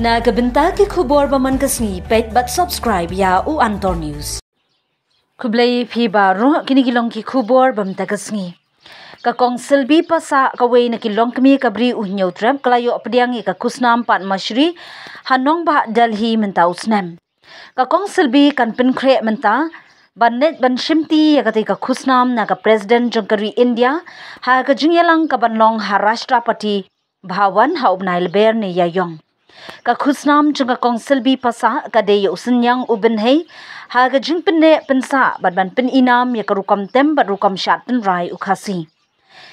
Na kabenta ki khubor baman kasngi pet but subscribe ya u Antor News. Kublai phi baro kini kilong ki khubor bamta kasngi. Ka Kong Silbi Passah ka wei na kilong kami kabri uhnyo tram kalayo apdiangi ka kusnam Padma Shri hanong ba Delhi menta usnam. Ka Kong Silbi kan pinkre menta bannet ban shimti ya ka kusnam na ka President Jongkari India ha ka jingyalang ka banlong Harashtrapati Bhawan ha ubnail ber ni yayong. Ka kusnam jung ka Kong Silbi Passah ka deyo Syniang u bynhei ha ka jing pinne pensa ban pin inam ya ka rukam tem bat rukam shatin rai u khasi.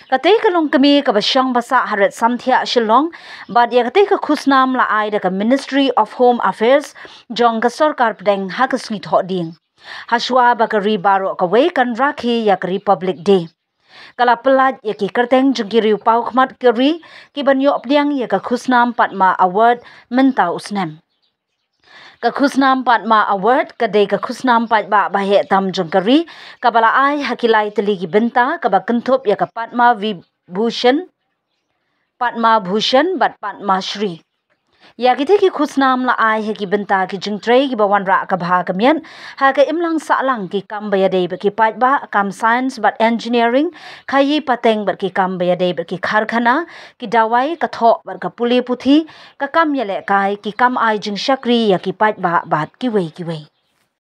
Katay kalong kami ka basyang basa harat samthia shillong bad ya katay ka kusnam la ay da ka Ministry of Home Affairs jong ka sarkar pdeng ha ka sngi tho ding. Haswa ba ka ribaro ka way kan rakhi ya ka Republic Day. Kala pelaj ya ki kerteng jung ki riu pau khmat kiri ki banyo pdiang ya ka kusnam Padma Award menta usnem. Ka kusnam Padma Award kadai ka kusnam Padma bahe tam Jongkari kabala ai hakilai teligi benta ka bakentup ya ka Padma Bhushan bat Padma Shri. Ya kita ki kusnam la ai he ki benta ki jingtrei ki bawan ra ka bha kamian ha ka imlang sa lang ki kam bayadei ba ki Padma kam science bat engineering khayi pateng bat ki kam bayadei bat ki kharkhana ki dawai ka tho bat ka puli puthi ka kam yale kai ki kam ai jing shakri ya ki Padma bat ki wei